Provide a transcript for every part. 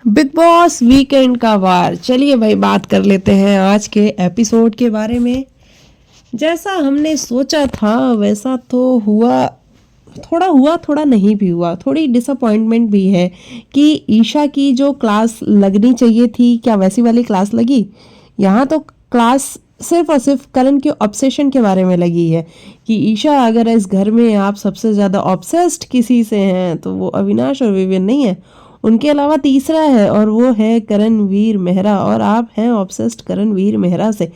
Big boss weekend का वार। चलिए भाई बात कर लेते हैं आज के एपिसोड के बारे में। जैसा हमने सोचा था वैसा तो हुआ थोड़ा नहीं भी हुआ। थोड़ी डिसअपॉइंटमेंट भी है कि ईशा की जो क्लास लगनी चाहिए थी क्या वैसी वाली क्लास लगी। यहाँ तो क्लास सिर्फ और सिर्फ करण के ऑब्सेशन के बारे में लगी है कि ईशा अगर इस घर में आप सबसे ज़्यादा ऑब्सेस्ड किसी से हैं तो वो अविनाश और विवियन नहीं है, उनके अलावा तीसरा है और वो है करणवीर मेहरा। और आप हैं ऑब्सेस्ड करणवीर मेहरा से।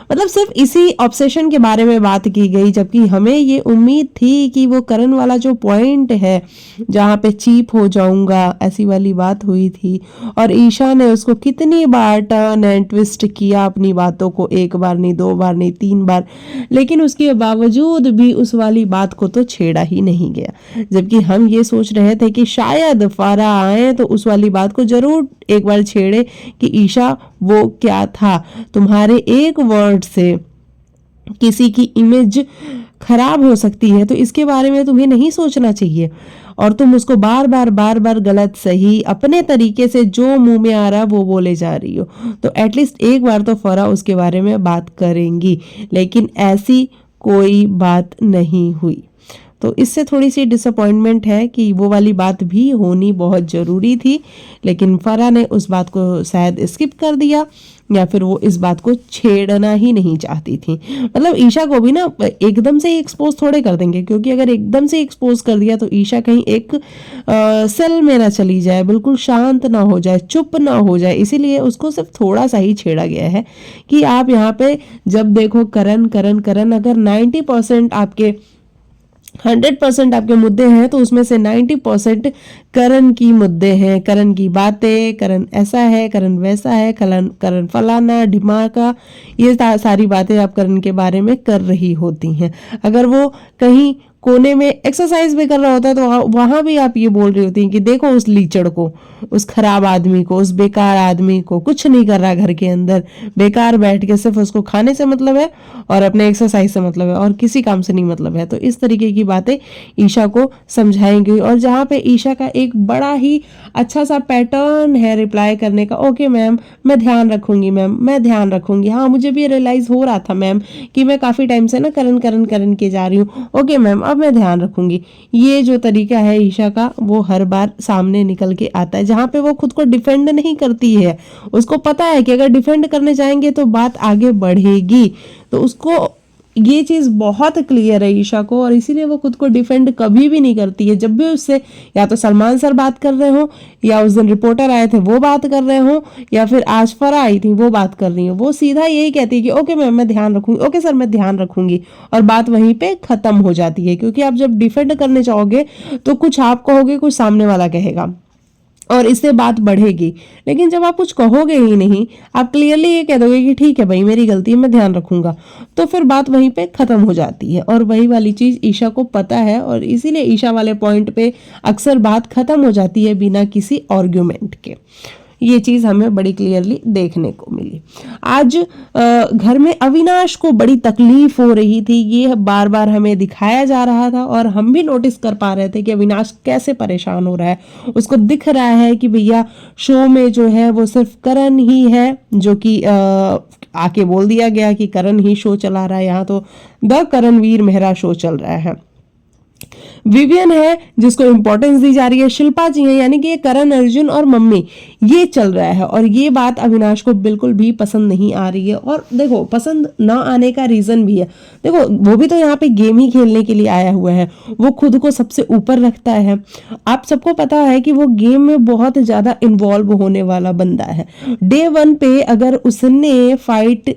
मतलब सिर्फ इसी ऑब्सेशन के बारे में बात की गई, जबकि हमें ये उम्मीद थी कि वो करण वाला जो पॉइंट है जहाँ पे चीप हो जाऊंगा ऐसी वाली बात हुई थी। और ईशा ने उसको कितनी बार टर्न एंड ट्विस्ट किया अपनी बातों को, एक बार नहीं, दो बार नहीं, तीन बार, लेकिन उसके बावजूद भी उस वाली बात को तो छेड़ा ही नहीं गया। जबकि हम ये सोच रहे थे कि शायद फारा आए तो उस वाली बात को जरूर एक बार छेड़े कि ईशा वो क्या था, तुम्हारे एक वर्ड से किसी की इमेज खराब हो सकती है तो इसके बारे में तुम्हें नहीं सोचना चाहिए और तुम उसको बार बार गलत सही अपने तरीके से जो मुंह में आ रहा वो बोले जा रही हो। तो एटलीस्ट एक बार तो फरा उसके बारे में बात करेंगी, लेकिन ऐसी कोई बात नहीं हुई। तो इससे थोड़ी सी डिसअपॉइंटमेंट है कि वो वाली बात भी होनी बहुत ज़रूरी थी, लेकिन फरा ने उस बात को शायद स्किप कर दिया या फिर वो इस बात को छेड़ना ही नहीं चाहती थी। मतलब ईशा को भी ना एकदम से ही एक्सपोज थोड़े कर देंगे, क्योंकि अगर एकदम से एक्सपोज कर दिया तो ईशा कहीं एक सेल में ना चली जाए, बिल्कुल शांत ना हो जाए, चुप ना हो जाए। इसीलिए उसको सिर्फ थोड़ा सा ही छेड़ा गया है कि आप यहाँ पे जब देखो करण करण करण, अगर 90% आपके 100% आपके मुद्दे हैं तो उसमें से 90% करण की मुद्दे हैं, करण की बातें, करण ऐसा है, करण वैसा है, करण करण फलाना ढिमाका, ये सारी बातें आप करण के बारे में कर रही होती हैं। अगर वो कहीं कोने में एक्सरसाइज भी कर रहा होता है तो वहां भी आप ये बोल रही होती हैं कि देखो उस लीचड़ को, उस खराब आदमी को, उस बेकार आदमी को, कुछ नहीं कर रहा घर के अंदर, बेकार बैठ के सिर्फ उसको खाने से मतलब है और अपने एक्सरसाइज से मतलब है और किसी काम से नहीं मतलब है। तो इस तरीके की बातें ईशा को समझाएंगी। और जहाँ पे ईशा का एक बड़ा ही अच्छा सा पैटर्न है रिप्लाई करने का, ओके मैम मैं ध्यान रखूंगी, मैम मैं ध्यान रखूंगी, हाँ मुझे भी रियलाइज हो रहा था मैम कि मैं काफी टाइम से ना करण करण करण के जा रही हूँ, ओके मैम अब मैं ध्यान रखूंगी। ये जो तरीका है ईशा का वो हर बार सामने निकल के आता है, जहाँ पे वो खुद को डिफेंड नहीं करती है। उसको पता है कि अगर डिफेंड करने जाएंगे तो बात आगे बढ़ेगी, तो उसको ये चीज बहुत क्लियर है ईशा को, और इसीलिए वो खुद को डिफेंड कभी भी नहीं करती है। जब भी उससे या तो सलमान सर बात कर रहे हो, या उस दिन रिपोर्टर आए थे वो बात कर रहे हो, या फिर आज फरा आई थी वो बात कर रही हो, वो सीधा यही कहती है कि ओके मैम मैं ध्यान रखूंगी, ओके सर मैं ध्यान रखूंगी, और बात वहीं पे खत्म हो जाती है। क्योंकि आप जब डिफेंड करने चाहोगे तो कुछ आप कहोगे, कुछ सामने वाला कहेगा और इससे बात बढ़ेगी। लेकिन जब आप कुछ कहोगे ही नहीं, आप क्लियरली ये कह दोगे कि ठीक है भाई मेरी गलती है मैं ध्यान रखूंगा, तो फिर बात वहीं पे खत्म हो जाती है। और वही वाली चीज ईशा को पता है और इसीलिए ईशा वाले पॉइंट पे अक्सर बात खत्म हो जाती है बिना किसी आर्ग्यूमेंट के। ये चीज हमें बड़ी क्लियरली देखने को मिली। आज घर में अविनाश को बड़ी तकलीफ हो रही थी, ये बार बार हमें दिखाया जा रहा था और हम भी नोटिस कर पा रहे थे कि अविनाश कैसे परेशान हो रहा है। उसको दिख रहा है कि भैया शो में जो है वो सिर्फ करण ही है, जो कि आके बोल दिया गया कि करण ही शो चला रहा है, यहाँ तो द करणवीर मेहरा शो चल रहा है। विवियन है जिसको इंपॉर्टेंस दी जा रही है, शिल्पा जी है, यानी कि ये करण अर्जुन और मम्मी ये चल रहा है। और ये बात अविनाश को बिल्कुल भी पसंद नहीं आ रही है। और देखो पसंद ना आने का रीजन भी है, देखो वो भी तो यहाँ पे गेम ही खेलने के लिए आया हुआ है, वो खुद को सबसे ऊपर रखता है। आप सबको पता है कि वो गेम में बहुत ज्यादा इन्वॉल्व होने वाला बंदा है। डे 1 पे अगर उसने फाइट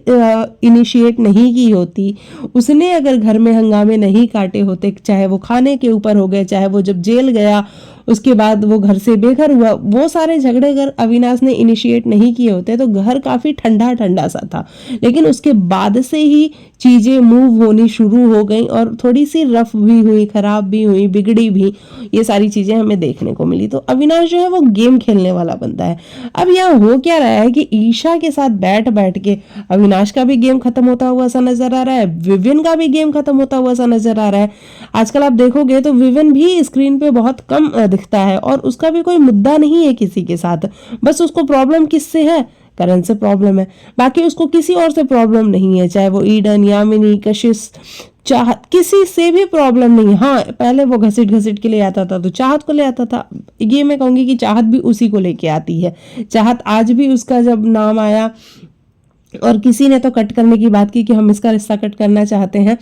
इनिशिएट नहीं की होती, उसने अगर घर में हंगामे नहीं काटे होते, चाहे वो खाने के ऊपर हो गए, चाहे वो जब जेल गया उसके बाद वो घर से बेघर हुआ, वो सारे झगड़े अगर अविनाश ने इनिशिएट नहीं किए होते तो घर काफी ठंडा ठंडा सा था। लेकिन उसके बाद से ही चीजें मूव होनी शुरू हो गई और थोड़ी सी रफ भी हुई, खराब भी हुई, बिगड़ी भी, ये सारी चीजें हमें देखने को मिली। तो अविनाश जो है वो गेम खेलने वाला बंदा है। अब यहाँ हो क्या रहा है कि ईशा के साथ बैठ बैठ के अविनाश का भी गेम खत्म होता हुआ सा नजर आ रहा है, विवियन का भी गेम खत्म होता हुआ सा नजर आ रहा है। आजकल आप देखोगे तो विवियन भी स्क्रीन पे बहुत कम दिखता है और उसका भी कोई मुद्दा नहीं है किसी के साथ, बस उसको प्रॉब्लम किससे है, करण से प्रॉब्लम है, बाकी उसको किसी और से प्रॉब्लम नहीं है, चाहे वो ईडन, यामिनी, कशिश, चाहत, किसी से भी प्रॉब्लम नहीं। हाँ, पहले वो घसीट घसीट के ले आता था तो चाहत को ले आता था, ये मैं कहूंगी कि चाहत भी उसी को लेके आती है। चाहत आज भी उसका जब नाम आया और किसी ने तो कट करने की बात की कि हम इसका रिश्ता कट करना चाहते हैं,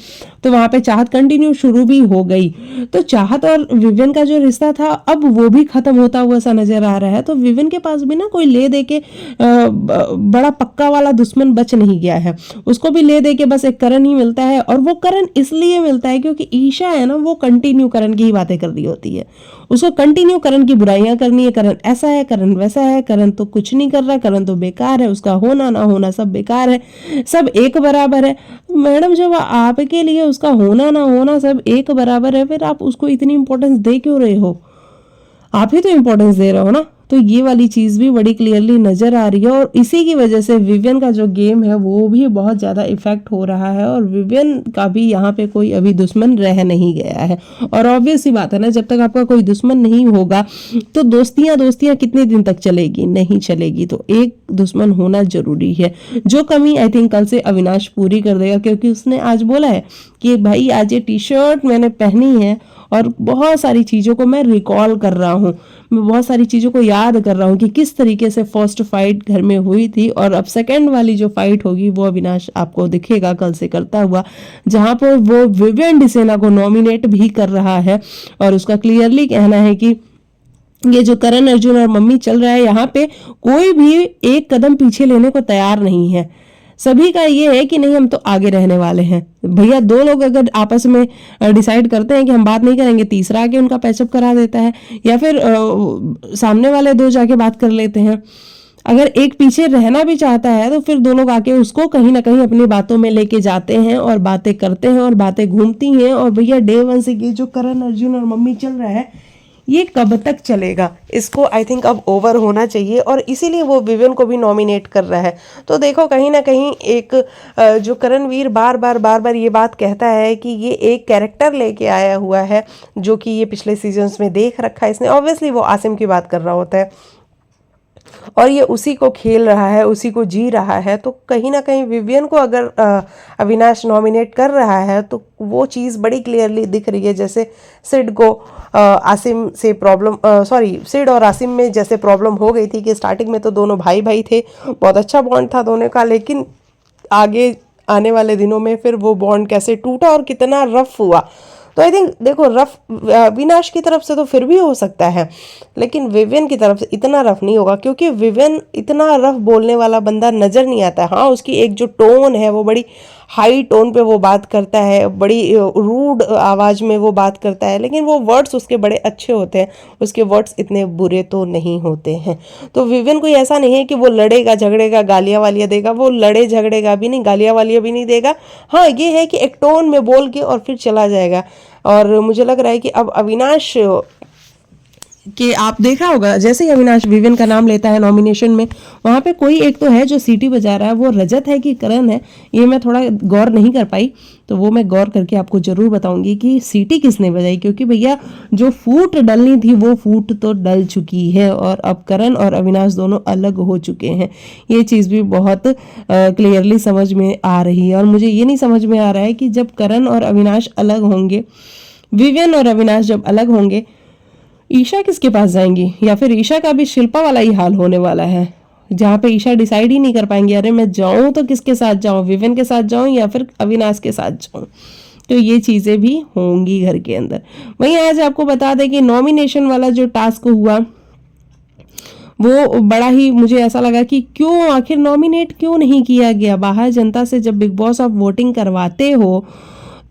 तो वहां पे चाहत कंटिन्यू शुरू भी हो गई। तो चाहत और विविन का जो रिश्ता था अब वो भी खत्म होता हुआ सा नजर आ रहा है। तो विविन के पास भी ना कोई ले दे के बड़ा पक्का वाला दुश्मन बच नहीं गया है, उसको भी ले दे के बस एक करण ही मिलता है। और वो करण इसलिए मिलता है क्योंकि ईशा है ना, वो कंटिन्यू करण की ही बातें कर रही होती है, उसको कंटिन्यू करण की बुराइयां करनी है, करण ऐसा है, करण वैसा है, करण तो कुछ नहीं कर रहा, करण तो बेकार है, उसका होना ना होना सब बेकार है, सब एक बराबर है। मैडम जब आपके लिए उसका होना ना होना सब एक बराबर है, फिर आप उसको इतनी इंपॉर्टेंस दे क्यों रहे हो? आप ही तो इंपॉर्टेंस दे रहे हो ना। तो ये वाली चीज भी बड़ी क्लियरली नजर आ रही है और इसी की वजह से विवियन का जो गेम है वो भी बहुत ज्यादा इफेक्ट हो रहा है और विवियन का भी यहाँ पे कोई अभी दुश्मन रह नहीं गया है। और ऑब्वियस सी बात है ना, जब तक आपका कोई दुश्मन नहीं होगा तो दोस्तियां दोस्तियां कितने दिन तक चलेगी, नहीं चलेगी। तो एक दुश्मन होना जरूरी है, जो कमी आई थिंक कल से अविनाश पूरी कर देगा, क्योंकि उसने आज बोला है कि भाई आज ये टी शर्ट मैंने पहनी है और बहुत सारी चीज़ों को मैं रिकॉल कर रहा हूँ, मैं बहुत सारी चीज़ों को याद कर रहा हूँ कि किस तरीके से फर्स्ट फाइट घर में हुई थी और अब सेकंड वाली जो फाइट होगी वो अविनाश आपको दिखेगा कल से करता हुआ, जहाँ पर वो विवियन डिसेना को नॉमिनेट भी कर रहा है। और उसका क्लियरली कहना है कि ये जो करण अर्जुन और मम्मी चल रहा है यहाँ पे कोई भी एक कदम पीछे लेने को तैयार नहीं है, सभी का ये है कि नहीं हम तो आगे रहने वाले हैं। भैया दो लोग अगर आपस में डिसाइड करते हैं कि हम बात नहीं करेंगे, तीसरा आके उनका पैचअप करा देता है या फिर सामने वाले दो जाके बात कर लेते हैं। अगर एक पीछे रहना भी चाहता है तो फिर दो लोग आके उसको कहीं ना कहीं अपनी बातों में लेके जाते हैं और बातें करते हैं और बातें घूमती हैं। और भैया डे वन से ये जो करण अर्जुन और मम्मी चल रहा है ये कब तक चलेगा, इसको आई थिंक अब ओवर होना चाहिए और इसीलिए वो विवियन को भी नॉमिनेट कर रहा है। तो देखो कहीं ना कहीं एक जो करणवीर बार बार ये बात कहता है कि ये एक कैरेक्टर लेके आया हुआ है जो कि ये पिछले सीजन्स में देख रखा है इसने, ऑब्वियसली वो आसिम की बात कर रहा होता है और ये उसी को खेल रहा है, उसी को जी रहा है। तो कहीं ना कहीं विवियन को अगर अविनाश नॉमिनेट कर रहा है तो वो चीज़ बड़ी क्लियरली दिख रही है। जैसे सिड को आसिम से प्रॉब्लम, सिड और आसिम में जैसे प्रॉब्लम हो गई थी कि स्टार्टिंग में तो दोनों भाई भाई थे, बहुत अच्छा बॉन्ड था दोनों का, लेकिन आगे आने वाले दिनों में फिर वो बॉन्ड कैसे टूटा और कितना रफ हुआ। तो आई थिंक देखो रफ अविनाश की तरफ से तो फिर भी हो सकता है, लेकिन विवियन की तरफ से इतना रफ नहीं होगा क्योंकि विवियन इतना रफ बोलने वाला बंदा नजर नहीं आता। हाँ, उसकी एक जो टोन है वो बड़ी हाई टोन पे वो बात करता है, बड़ी रूड आवाज़ में वो बात करता है, लेकिन वो वर्ड्स उसके बड़े अच्छे होते हैं, उसके वर्ड्स इतने बुरे तो नहीं होते हैं। तो विवियन कोई ऐसा नहीं है कि वो लड़ेगा झगड़ेगा गालियाँ वालियाँ देगा, वो लड़े झगड़ेगा भी नहीं, गालियाँ वालियाँ भी नहीं देगा। हाँ, ये है कि एक टोन में बोल के और फिर चला जाएगा। और मुझे लग रहा है कि अब अविनाश कि आप देखा होगा जैसे ही अविनाश विवियन का नाम लेता है नॉमिनेशन में, वहाँ पे कोई एक तो है जो सीटी बजा रहा है, वो रजत है कि करण है ये मैं थोड़ा गौर नहीं कर पाई, तो वो मैं गौर करके आपको जरूर बताऊंगी कि सीटी किसने बजाई, क्योंकि भैया जो फूट डलनी थी वो फूट तो डल चुकी है और अब करण और अविनाश दोनों अलग हो चुके हैं। ये चीज़ भी बहुत क्लियरली समझ में आ रही है। और मुझे ये नहीं समझ में आ रहा है कि जब करण और अविनाश अलग होंगे, विवियन और अविनाश जब अलग होंगे, ईशा किसके पास जाएंगी, या फिर ईशा का भी शिल्पा वाला ही हाल होने वाला है जहाँ पे ईशा डिसाइड ही नहीं कर पाएंगी, अरे मैं जाऊं तो किसके साथ जाऊं, विवियन के साथ जाऊं या फिर अविनाश के साथ जाऊं। तो ये चीज़ें भी होंगी घर के अंदर। वहीं आज आपको बता दें कि नॉमिनेशन वाला जो टास्क हुआ वो बड़ा ही मुझे ऐसा लगा कि क्यों आखिर नॉमिनेट क्यों नहीं किया गया। बाहर जनता से जब बिग बॉस आप वोटिंग करवाते हो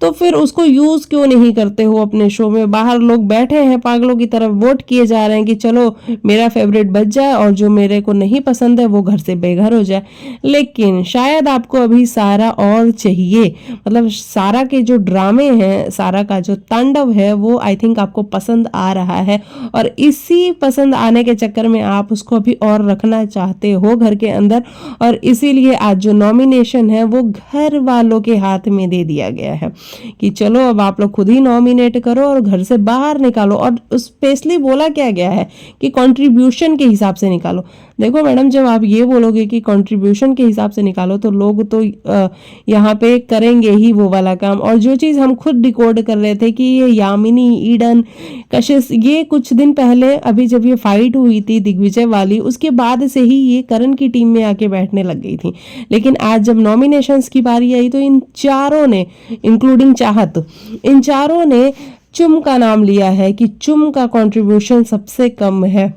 तो फिर उसको यूज क्यों नहीं करते हो अपने शो में। बाहर लोग बैठे हैं पागलों की तरफ, वोट किए जा रहे हैं कि चलो मेरा फेवरेट बच जाए और जो मेरे को नहीं पसंद है वो घर से बेघर हो जाए। लेकिन शायद आपको अभी सारा और चाहिए, मतलब सारा के जो ड्रामे हैं, सारा का जो तांडव है वो आई थिंक आपको पसंद आ रहा है और इसी पसंद आने के चक्कर में आप उसको अभी और रखना चाहते हो घर के अंदर। और इसीलिए आज जो नॉमिनेशन है वो घर वालों के हाथ में दे दिया गया है। कि चलो अब आप लोग खुद ही नॉमिनेट करो और घर से बाहर निकालो। और स्पेशली बोला क्या गया है कि कंट्रीब्यूशन के हिसाब से निकालो। देखो मैडम, जब आप ये बोलोगे कि कंट्रीब्यूशन के हिसाब से निकालो तो लोग तो यहाँ पे करेंगे ही वो वाला काम। और जो चीज़ हम खुद डिकोड कर रहे थे कि ये यामिनी, ईडन, कशिश, ये कुछ दिन पहले अभी जब ये फाइट हुई थी दिग्विजय वाली, उसके बाद से ही ये करण की टीम में आके बैठने लग गई थी। लेकिन आज जब नॉमिनेशंस की बारी आई तो इन चारों ने, इंक्लूडिंग चाहत, इन चारों ने चुम का नाम लिया है कि चुम का कंट्रीब्यूशन सबसे कम है।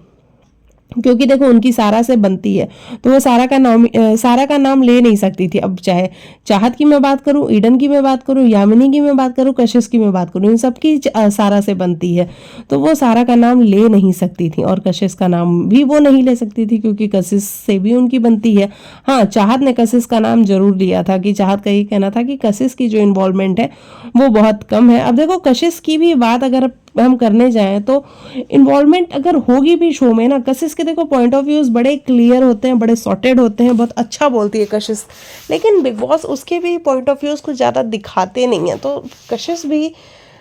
क्योंकि देखो उनकी सारा से बनती है तो वो सारा का नाम ले नहीं सकती थी। अब चाहे चाहत की मैं बात करूं, ईडन की मैं बात करूं, यामिनी की मैं बात करूं, कशिश की मैं बात करूं, इन सब की सारा से बनती है तो वो सारा का नाम ले नहीं सकती थी। और कशिश का नाम भी वो नहीं ले सकती थी क्योंकि कशिश से भी उनकी बनती है। हाँ, चाहत ने कशिश का नाम जरूर लिया था कि चाहत का ये कहना था कि कशिश की जो इन्वॉल्वमेंट है वो बहुत कम है। अब देखो कशिश की भी बात अगर हम करने जाएं तो इन्वॉल्वमेंट अगर होगी भी शो में ना, कशिश के देखो पॉइंट ऑफ व्यूज बड़े क्लियर होते हैं, बड़े सॉर्टेड होते हैं, बहुत अच्छा बोलती है कशिश। लेकिन बिग बॉस उसके भी पॉइंट ऑफ व्यूज कुछ ज़्यादा दिखाते नहीं है तो कशिश भी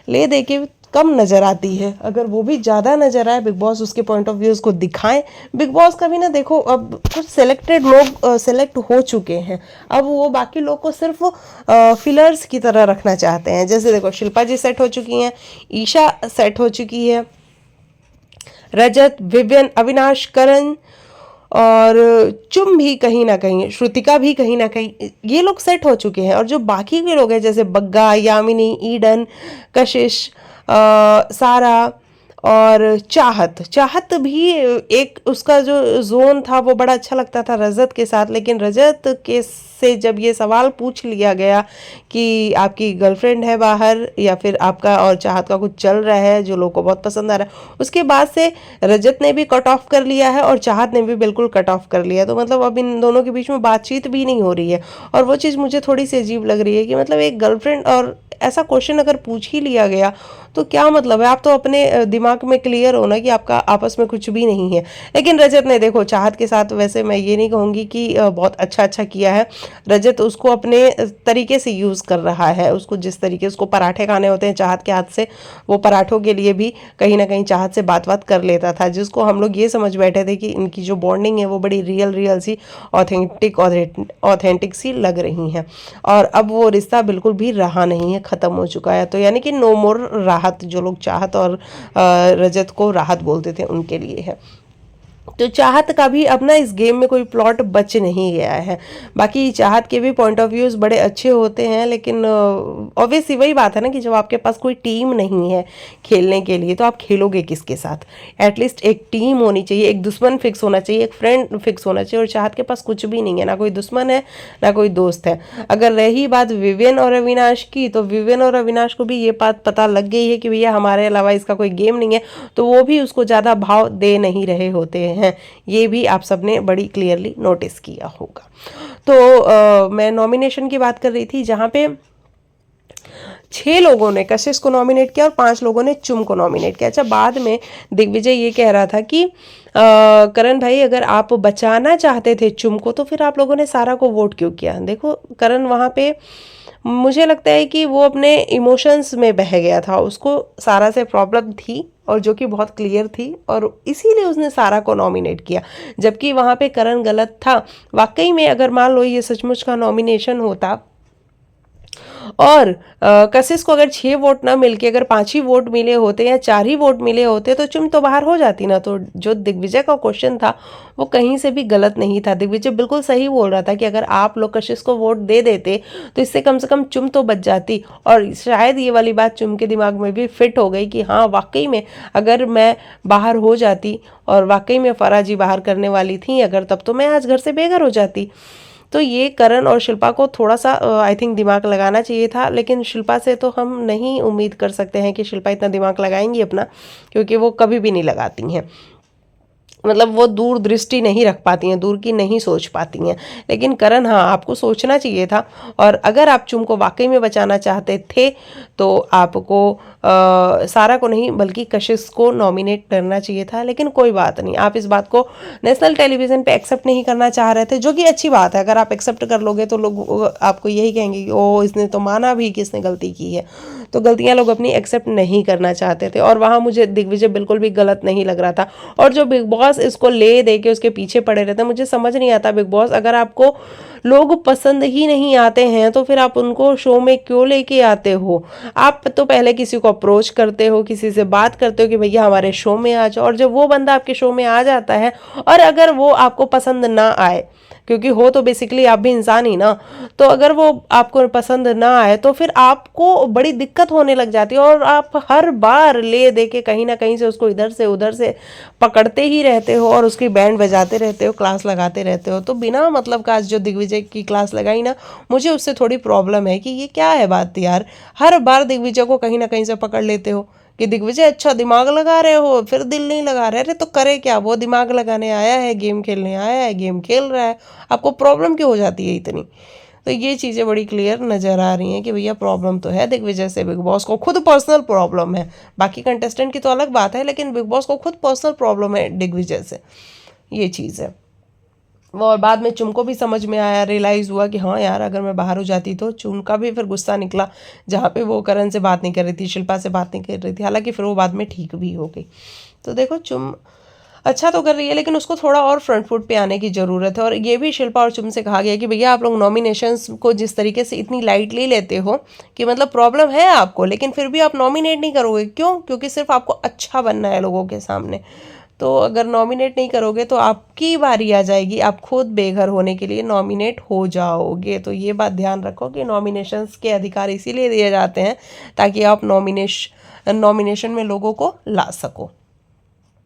ले दे के कम नज़र आती है। अगर वो भी ज़्यादा नज़र आए, बिग बॉस उसके पॉइंट ऑफ व्यूज़ को दिखाएं। बिग बॉस का भी ना देखो, अब कुछ सिलेक्टेड लोग सेलेक्ट हो चुके हैं, अब वो बाकी लोग को सिर्फ फिलर्स की तरह रखना चाहते हैं। जैसे देखो शिल्पा जी सेट हो चुकी हैं, ईशा सेट हो चुकी है, रजत, विवियन, अविनाश, करण और चुम भी कहीं ना कहीं, श्रुतिका भी कहीं ना कहीं, ये लोग सेट हो चुके हैं। और जो बाकी के लोग हैं जैसे बग्गा, यामिनी, ईडन, कशिश, सारा और चाहत भी एक उसका जो जोन था वो बड़ा अच्छा लगता था रजत के साथ। लेकिन रजत के से जब ये सवाल पूछ लिया गया कि आपकी गर्लफ्रेंड है बाहर या फिर आपका और चाहत का कुछ चल रहा है जो लोगों को बहुत पसंद आ रहा है, उसके बाद से रजत ने भी कट ऑफ कर लिया है और चाहत ने भी बिल्कुल कट ऑफ कर लिया। तो मतलब अब इन दोनों के बीच में बातचीत भी नहीं हो रही है। और वो चीज़ मुझे थोड़ी सी अजीब लग रही है कि मतलब एक गर्लफ्रेंड और ऐसा क्वेश्चन अगर पूछ ही लिया गया तो क्या मतलब है? आप तो अपने दिमाग में क्लियर हो ना कि आपका आपस में कुछ भी नहीं है। लेकिन रजत ने देखो चाहत के साथ, वैसे मैं ये नहीं कहूँगी कि बहुत अच्छा किया है। रजत उसको अपने तरीके से यूज़ कर रहा है, उसको जिस तरीके उसको पराठे खाने होते हैं चाहत के हाथ से, वो पराठों के लिए भी कहीं ना कहीं चाहत से बात कर लेता था, जिसको हम लोग ये समझ बैठे थे कि इनकी जो बॉन्डिंग है वो बड़ी रियल सी ऑथेंटिक सी लग रही है। और अब वो रिश्ता बिल्कुल भी रहा नहीं है, ख़त्म हो चुका है। तो यानी कि नो मोर राहत, जो लोग चाहत और रजत को राहत बोलते थे उनके लिए है। तो चाहत का भी अब ना इस गेम में कोई प्लॉट बच नहीं गया है। बाकी चाहत के भी पॉइंट ऑफ व्यूज़ बड़े अच्छे होते हैं, लेकिन ऑब्वियसली वही बात है ना कि जब आपके पास कोई टीम नहीं है खेलने के लिए तो आप खेलोगे किसके साथ? एटलीस्ट एक टीम होनी चाहिए, एक दुश्मन फिक्स होना चाहिए, एक फ्रेंड फिक्स होना चाहिए। और चाहत के पास कुछ भी नहीं है, ना कोई दुश्मन है ना कोई दोस्त है। अगर रही बात विवियन और अविनाश की, तो विवियन और अविनाश को भी ये बात पता लग गई है कि भैया हमारे अलावा इसका कोई गेम नहीं है, तो वो भी उसको ज़्यादा भाव दे नहीं रहे होते हैं। ये भी आप सबने बड़ी क्लियरली नोटिस किया होगा। तो मैं नॉमिनेशन की बात कर रही थी जहां पे 6 लोगों ने कशिश को नॉमिनेट किया और 5 लोगों ने चुम को नॉमिनेट किया। अच्छा, बाद में दिग्विजय ये कह रहा था कि करण भाई अगर आप बचाना चाहते थे चुम को तो फिर आप लोगों ने सारा को वोट क्यों किया? देखो करण वहाँ पे मुझे लगता है कि वो अपने इमोशंस में बह गया था, उसको सारा से प्रॉब्लम थी और जो कि बहुत क्लियर थी, और इसीलिए उसने सारा को नॉमिनेट किया। जबकि वहाँ पे करण गलत था। वाकई में अगर मान लो ये सचमुच का नॉमिनेशन होता और कशिश को अगर 6 वोट ना मिलके अगर 5 ही वोट मिले होते या 4 ही वोट मिले होते तो चुम तो बाहर हो जाती ना। तो जो दिग्विजय का क्वेश्चन था वो कहीं से भी गलत नहीं था। दिग्विजय बिल्कुल सही बोल रहा था कि अगर आप लोग कशिश को वोट दे देते तो इससे कम से कम चुम तो बच जाती। और शायद ये वाली बात चुम के दिमाग में भी फिट हो गई कि हाँ वाकई में अगर मैं बाहर हो जाती और वाकई में फराह जी बाहर करने वाली थी अगर, तब तो मैं आज घर से बेघर हो जाती। तो ये करण और शिल्पा को थोड़ा सा आई थिंक दिमाग लगाना चाहिए था। लेकिन शिल्पा से तो हम नहीं उम्मीद कर सकते हैं कि शिल्पा इतना दिमाग लगाएंगी अपना, क्योंकि वो कभी भी नहीं लगाती हैं। मतलब वो दूर दृष्टि नहीं रख पाती हैं, दूर की नहीं सोच पाती हैं। लेकिन करण, हाँ, आपको सोचना चाहिए था, और अगर आप चुम को वाकई में बचाना चाहते थे तो आपको सारा को नहीं बल्कि कशिश को नॉमिनेट करना चाहिए था। लेकिन कोई बात नहीं, आप इस बात को नेशनल टेलीविज़न पे एक्सेप्ट नहीं करना चाह रहे थे, जो कि अच्छी बात है। अगर आप एक्सेप्ट कर लोगे तो लोग आपको यही कहेंगे कि ओ, इसने तो माना भी कि इसने गलती की है। तो गलतियां लोग अपनी एक्सेप्ट नहीं करना चाहते थे, और वहाँ मुझे दिग्विजय बिल्कुल भी गलत नहीं लग रहा था। और जो बिग बॉस इसको ले दे के उसके पीछे पड़े रहते हैं, मुझे समझ नहीं आता बिग बॉस, अगर आपको लोग पसंद ही नहीं आते हैं तो फिर आप उनको शो में क्यों लेके आते हो? आप तो पहले किसी को अप्रोच करते हो, किसी से बात करते हो कि भैया हमारे शो में आ जाओ, और जब वो बंदा आपके शो में आ जाता है और अगर वो आपको पसंद ना आए, क्योंकि हो तो बेसिकली आप भी इंसान ही ना, तो अगर वो आपको पसंद ना आए तो फिर आपको बड़ी दिक्कत होने लग जाती है, और आप हर बार ले दे के कहीं ना कहीं से उसको इधर से उधर से पकड़ते ही रहते हो और उसकी बैंड बजाते रहते हो, क्लास लगाते रहते हो। तो बिना मतलब का आज जो दिग्विजय की क्लास लगाई ना, मुझे उससे थोड़ी प्रॉब्लम है कि ये क्या है बात यार, हर बार दिग्विजय को कहीं ना कहीं से पकड़ लेते हो कि दिग्विजय अच्छा दिमाग लगा रहे हो, फिर दिल नहीं लगा रहे। अरे तो करे क्या, वो दिमाग लगाने आया है, गेम खेलने आया है, गेम खेल रहा है, आपको प्रॉब्लम क्यों हो जाती है इतनी? तो ये चीज़ें बड़ी क्लियर नज़र आ रही हैं कि भैया प्रॉब्लम तो है दिग्विजय से, बिग बॉस को खुद पर्सनल प्रॉब्लम है। बाकी कंटेस्टेंट की तो अलग बात है, लेकिन बिग बॉस को खुद पर्सनल प्रॉब्लम है दिग्विजय से, ये चीज़ है। और बाद में चुम को भी समझ में आया, रियलाइज़ हुआ कि हाँ यार, अगर मैं बाहर हो जाती तो चुम का भी फिर गुस्सा निकला, जहाँ पे वो करण से बात नहीं कर रही थी, शिल्पा से बात नहीं कर रही थी। हालांकि फिर वो बाद में ठीक भी हो गई। तो देखो, चुम अच्छा तो कर रही है, लेकिन उसको थोड़ा और फ्रंट फुट पे आने की ज़रूरत है। और ये भी शिल्पा और चुम से कहा गया कि भैया आप लोग नॉमिनेशंस को जिस तरीके से इतनी लाइटली लेते हो कि मतलब प्रॉब्लम है आपको, लेकिन फिर भी आप नॉमिनेट नहीं करोगे। क्यों? क्योंकि सिर्फ आपको अच्छा बनना है लोगों के सामने। तो अगर नॉमिनेट नहीं करोगे तो आपकी बारी आ जाएगी, आप खुद बेघर होने के लिए नॉमिनेट हो जाओगे। तो ये बात ध्यान रखो कि नॉमिनेशंस के अधिकार इसीलिए दिए जाते हैं ताकि आप नॉमिनेशन में लोगों को ला सको।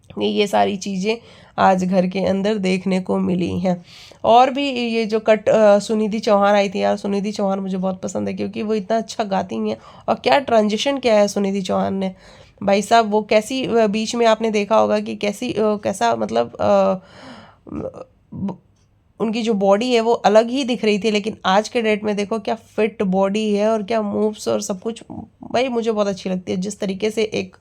ये सारी चीज़ें आज घर के अंदर देखने को मिली हैं। और भी ये जो सुनिधि चौहान आई थी यार, सुनिधि चौहान मुझे बहुत पसंद है क्योंकि वो इतना अच्छा गाती हैं, और क्या ट्रांजिशन किया है सुनिधि चौहान ने, भाई साहब। वो कैसी बीच में आपने देखा होगा कि कैसा मतलब उनकी जो बॉडी है वो अलग ही दिख रही थी, लेकिन आज के डेट में देखो क्या फिट बॉडी है और क्या मूव्स और सब कुछ। भाई मुझे बहुत अच्छी लगती है जिस तरीके से एक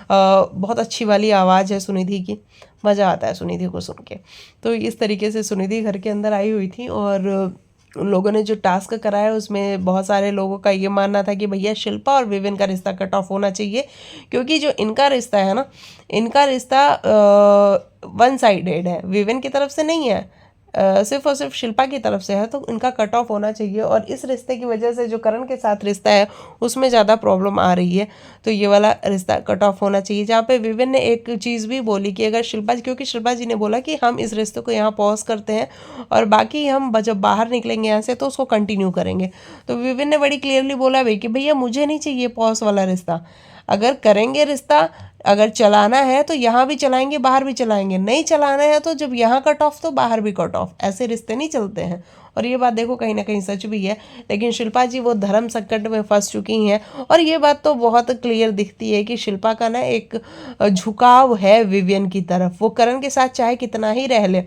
बहुत अच्छी वाली आवाज़ है सुनिधि की, मज़ा आता है सुनिधि को सुन के। तो इस तरीके से सुनिधि घर के अंदर आई हुई थी, और उन लोगों ने जो टास्क कराया उसमें बहुत सारे लोगों का ये मानना था कि भैया शिल्पा और विविन का रिश्ता कट ऑफ होना चाहिए, क्योंकि जो इनका रिश्ता है ना, इनका रिश्ता वन साइडेड है, विविन की तरफ से नहीं है, सिर्फ और सिर्फ शिल्पा की तरफ से है। तो इनका कट ऑफ होना चाहिए, और इस रिश्ते की वजह से जो करण के साथ रिश्ता है उसमें ज़्यादा प्रॉब्लम आ रही है, तो ये वाला रिश्ता कट ऑफ होना चाहिए। जहाँ पे विविन ने एक चीज़ भी बोली कि अगर क्योंकि शिल्पा जी ने बोला कि हम इस रिश्ते को यहाँ पॉज करते हैं और बाकी हम जब बाहर निकलेंगे यहाँ से तो उसको कंटिन्यू करेंगे। तो विविन ने बड़ी क्लियरली बोला भाई कि भैया मुझे नहीं चाहिए पॉज वाला रिश्ता, अगर करेंगे रिश्ता, अगर चलाना है तो यहाँ भी चलाएंगे, बाहर भी चलाएंगे, नहीं चलाना है तो जब यहाँ कट ऑफ तो बाहर भी कट ऑफ, ऐसे रिश्ते नहीं चलते हैं। और ये बात देखो कहीं ना कहीं सच भी है, लेकिन शिल्पा जी वो धर्म संकट में फंस चुकी हैं, और ये बात तो बहुत क्लियर दिखती है कि शिल्पा का ना एक झुकाव है विवियन की तरफ। वो करण के साथ चाहे कितना ही रह ले,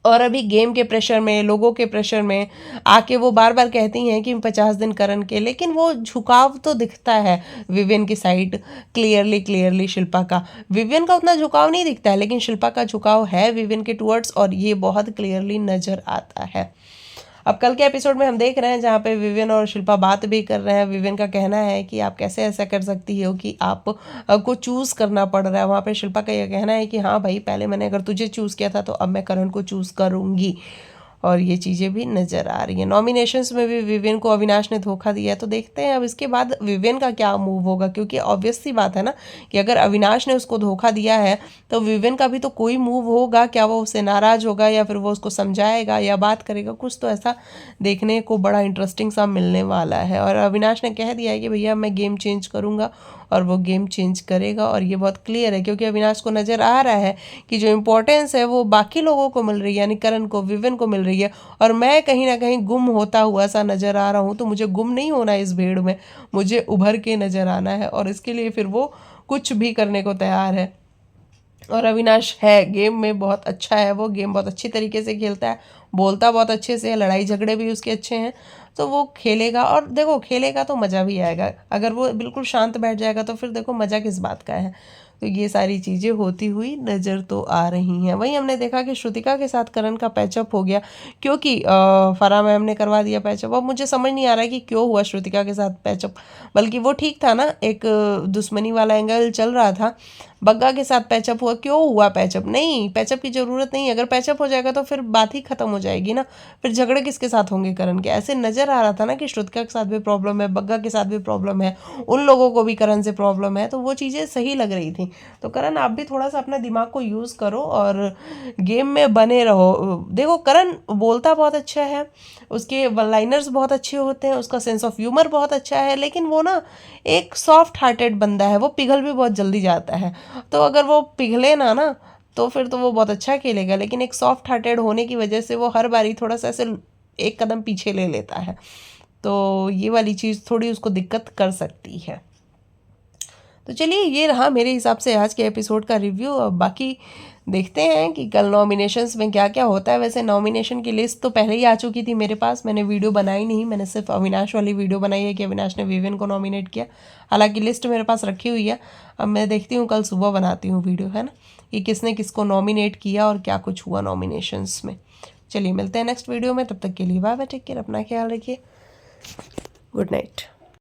और अभी गेम के प्रेशर में, लोगों के प्रेशर में आके वो बार बार कहती हैं कि 50 दिन करण के, लेकिन वो झुकाव तो दिखता है विवियन की साइड क्लियरली शिल्पा का। विवियन का उतना झुकाव नहीं दिखता है, लेकिन शिल्पा का झुकाव है विवियन के टूवर्ड्स, और ये बहुत क्लियरली नज़र आता है। अब कल के एपिसोड में हम देख रहे हैं जहाँ पे विवियन और शिल्पा बात भी कर रहे हैं। विवियन का कहना है कि आप कैसे ऐसा कर सकती हो कि आप को चूज़ करना पड़ रहा है। वहाँ पे शिल्पा का यह कहना है कि हाँ भाई, पहले मैंने अगर तुझे चूज़ किया था तो अब मैं करण को चूज़ करूँगी, और ये चीज़ें भी नज़र आ रही हैं। नॉमिनेशंस में भी विवियन को अविनाश ने धोखा दिया है, तो देखते हैं अब इसके बाद विवियन का क्या मूव होगा, क्योंकि ऑब्वियस सी बात है ना कि अगर अविनाश ने उसको धोखा दिया है तो विवियन का भी तो कोई मूव होगा। क्या वो उससे नाराज़ होगा, या फिर वो उसको समझाएगा या बात करेगा, कुछ तो ऐसा देखने को बड़ा इंटरेस्टिंग सा मिलने वाला है। और अविनाश ने कह दिया है कि भैया मैं गेम चेंज करूँगा, और वो गेम चेंज करेगा, और ये बहुत क्लियर है क्योंकि अविनाश को नज़र आ रहा है कि जो इम्पोर्टेंस है वो बाकी लोगों को मिल रही है, यानी करण को, विवियन को मिल रही है, और मैं कहीं ना कहीं गुम होता हुआ सा नज़र आ रहा हूँ। तो मुझे गुम नहीं होना है इस भीड़ में, मुझे उभर के नज़र आना है, और इसके लिए फिर वो कुछ भी करने को तैयार है। और अविनाश है गेम में बहुत अच्छा है, वो गेम बहुत अच्छी तरीके से खेलता है, बोलता बहुत अच्छे से है, लड़ाई झगड़े भी उसके अच्छे हैं। तो वो खेलेगा, और देखो खेलेगा तो मज़ा भी आएगा। अगर वो बिल्कुल शांत बैठ जाएगा तो फिर देखो मज़ा किस बात का है। तो ये सारी चीज़ें होती हुई नज़र तो आ रही हैं। वहीं हमने देखा कि श्रुतिका के साथ करण का पैचअप हो गया, क्योंकि फराह मैम ने करवा दिया पैचअप। अब मुझे समझ नहीं आ रहा है कि क्यों हुआ श्रुतिका के साथ पैचअप, बल्कि वो ठीक था ना, एक दुश्मनी वाला एंगल चल रहा था। बग्गा के साथ पैचअप हुआ, क्यों हुआ पैचअप? नहीं, पैचअप की ज़रूरत नहीं। अगर पैचअप हो जाएगा तो फिर बात ही ख़त्म हो जाएगी ना, फिर झगड़े किसके साथ होंगे करण के? ऐसे नज़र आ रहा था ना कि श्रुतिका के साथ भी प्रॉब्लम है, बग्गा के साथ भी प्रॉब्लम है, उन लोगों को भी करण से प्रॉब्लम है, तो वो चीज़ें सही लग रही थी। तो करण आप भी थोड़ा सा अपना दिमाग को यूज़ करो और गेम में बने रहो। देखो करण बोलता बहुत अच्छा है, उसके वन लाइनर्स बहुत अच्छे होते हैं, उसका सेंस ऑफ ह्यूमर बहुत अच्छा है, लेकिन वो ना एक सॉफ्ट हार्टेड बंदा है, वो पिघल भी बहुत जल्दी जाता है। तो अगर वो पिघले ना तो फिर तो वो बहुत अच्छा खेलेगा, लेकिन एक सॉफ्ट हार्टेड होने की वजह से वो हर बारी थोड़ा सा ऐसे एक कदम पीछे ले लेता है। तो ये वाली चीज़ थोड़ी उसको दिक्कत कर सकती है। तो चलिए, ये रहा मेरे हिसाब से आज के एपिसोड का रिव्यू। अब बाकी देखते हैं कि कल नॉमिनेशंस में क्या क्या होता है। वैसे नॉमिनेशन की लिस्ट तो पहले ही आ चुकी थी मेरे पास, मैंने वीडियो बनाई नहीं, मैंने सिर्फ अविनाश वाली वीडियो बनाई है कि अविनाश ने विविन को नॉमिनेट किया। हालांकि लिस्ट मेरे पास रखी हुई है, अब मैं देखती हूँ कल सुबह बनाती हूँ वीडियो, है ना, कि किसने किसको नॉमिनेट किया और क्या कुछ हुआ नॉमिनेशंस में। चलिए मिलते हैं नेक्स्ट वीडियो में, तब तक के लिए बाय बाय, टेक केयर, अपना ख्याल रखिए, गुड नाइट।